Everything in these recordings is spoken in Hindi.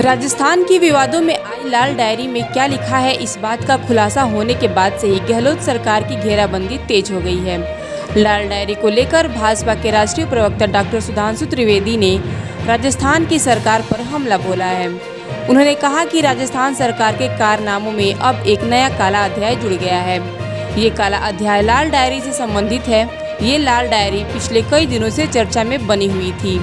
राजस्थान की विवादों में आई लाल डायरी में क्या लिखा है, इस बात का खुलासा होने के बाद से ही गहलोत सरकार की घेराबंदी तेज हो गई है। लाल डायरी को लेकर भाजपा के राष्ट्रीय प्रवक्ता डॉक्टर सुधांशु त्रिवेदी ने राजस्थान की सरकार पर हमला बोला है। उन्होंने कहा कि राजस्थान सरकार के कारनामों में अब एक नया काला अध्याय जुड़ गया है। ये काला अध्याय लाल डायरी से संबंधित है। ये लाल डायरी पिछले कई दिनों से चर्चा में बनी हुई थी।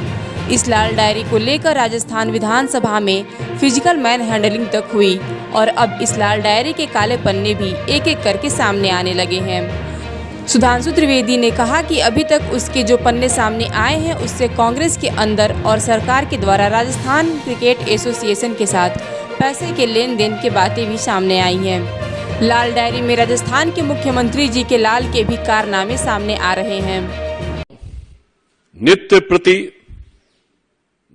इस लाल डायरी को लेकर राजस्थान विधानसभा में फिजिकल मैन हैंडलिंग तक हुई और अब इस लाल डायरी के काले पन्ने भी एक एक करके सामने आने लगे हैं। सुधांशु त्रिवेदी ने कहा कि अभी तक उसके जो पन्ने सामने आए हैं उससे कांग्रेस के अंदर और सरकार के द्वारा राजस्थान क्रिकेट एसोसिएशन के साथ पैसे के लेन देन की बातें भी सामने आई हैं। लाल डायरी में राजस्थान के मुख्यमंत्री जी के लाल के भी कारनामे सामने आ रहे हैं। नित्य प्रति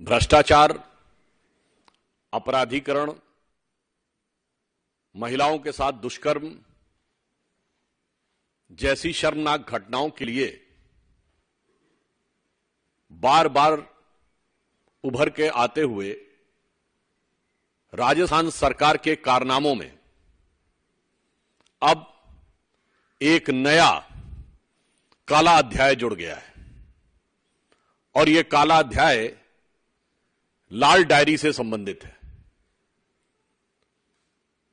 भ्रष्टाचार, अपराधीकरण, महिलाओं के साथ दुष्कर्म जैसी शर्मनाक घटनाओं के लिए बार बार उभर के आते हुए राजस्थान सरकार के कारनामों में अब एक नया काला अध्याय जुड़ गया है और यह काला अध्याय लाल डायरी से संबंधित है।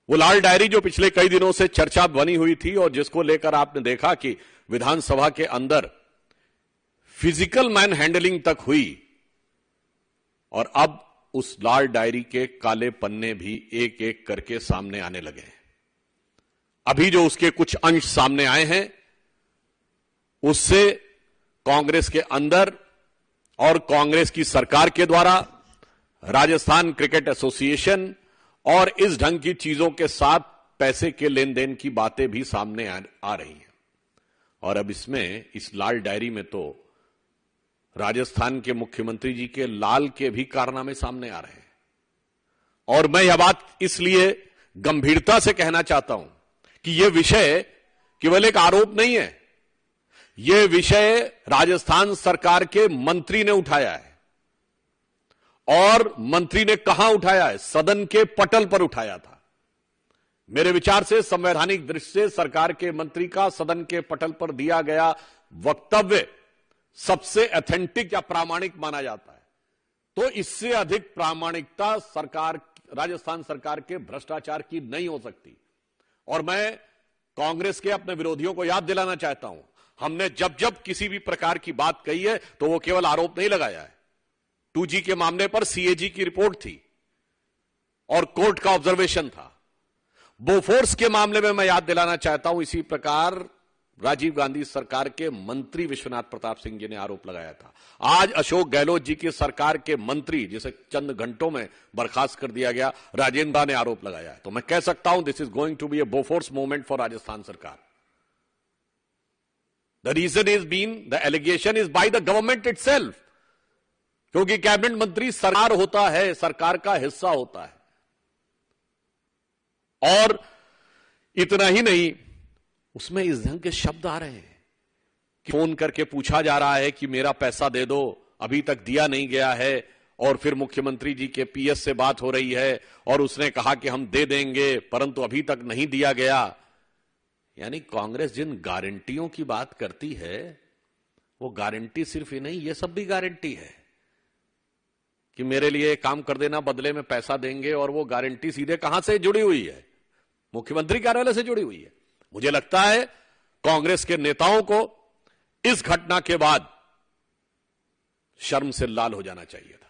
वो लाल डायरी जो पिछले कई दिनों से चर्चा बनी हुई थी और जिसको लेकर आपने देखा कि विधानसभा के अंदर फिजिकल मैन हैंडलिंग तक हुई और अब उस लाल डायरी के काले पन्ने भी एक एक करके सामने आने लगे हैं। अभी जो उसके कुछ अंश सामने आए हैं उससे कांग्रेस के अंदर और कांग्रेस की सरकार के द्वारा राजस्थान क्रिकेट एसोसिएशन और इस ढंग की चीजों के साथ पैसे के लेन देन की बातें भी सामने आ रही हैं। और अब इसमें इस लाल डायरी में तो राजस्थान के मुख्यमंत्री जी के लाल के भी कारनामे सामने आ रहे हैं। और मैं यह बात इसलिए गंभीरता से कहना चाहता हूं कि यह विषय केवल एक आरोप नहीं है, यह विषय राजस्थान सरकार के मंत्री ने उठाया है। और मंत्री ने कहां उठाया है? सदन के पटल पर उठाया था। मेरे विचार से संवैधानिक दृष्टि से सरकार के मंत्री का सदन के पटल पर दिया गया वक्तव्य सबसे ऑथेंटिक या प्रामाणिक माना जाता है। तो इससे अधिक प्रामाणिकता राजस्थान सरकार के भ्रष्टाचार की नहीं हो सकती। और मैं कांग्रेस के अपने विरोधियों को याद दिलाना चाहता हूं, हमने जब जब किसी भी प्रकार की बात कही है तो वो केवल आरोप नहीं लगाया है। 2G के मामले पर CAG की रिपोर्ट थी और कोर्ट का ऑब्जर्वेशन था। बोफोर्स के मामले में मैं याद दिलाना चाहता हूं, इसी प्रकार राजीव गांधी सरकार के मंत्री विश्वनाथ प्रताप सिंह जी ने आरोप लगाया था। आज अशोक गहलोत जी की सरकार के मंत्री, जिसे चंद घंटों में बर्खास्त कर दिया गया, राजेंद्र ने आरोप लगाया है। तो मैं कह सकता हूं this is going to be a Bofors movement for Rajasthan सरकार। The reason is been the allegation is by the government itself, क्योंकि कैबिनेट मंत्री सरकार होता है, सरकार का हिस्सा होता है। और इतना ही नहीं, उसमें इस ढंग के शब्द आ रहे हैं कि फोन करके पूछा जा रहा है कि मेरा पैसा दे दो, अभी तक दिया नहीं गया है। और फिर मुख्यमंत्री जी के PS से बात हो रही है और उसने कहा कि हम दे देंगे परंतु अभी तक नहीं दिया गया। यानी कांग्रेस जिन गारंटियों की बात करती है वो गारंटी सिर्फ ही नहीं, ये सब भी गारंटी है कि मेरे लिए काम कर देना, बदले में पैसा देंगे। और वो गारंटी सीधे कहां से जुड़ी हुई है? मुख्यमंत्री कार्यालय से जुड़ी हुई है। मुझे लगता है कांग्रेस के नेताओं को इस घटना के बाद शर्म से लाल हो जाना चाहिए था।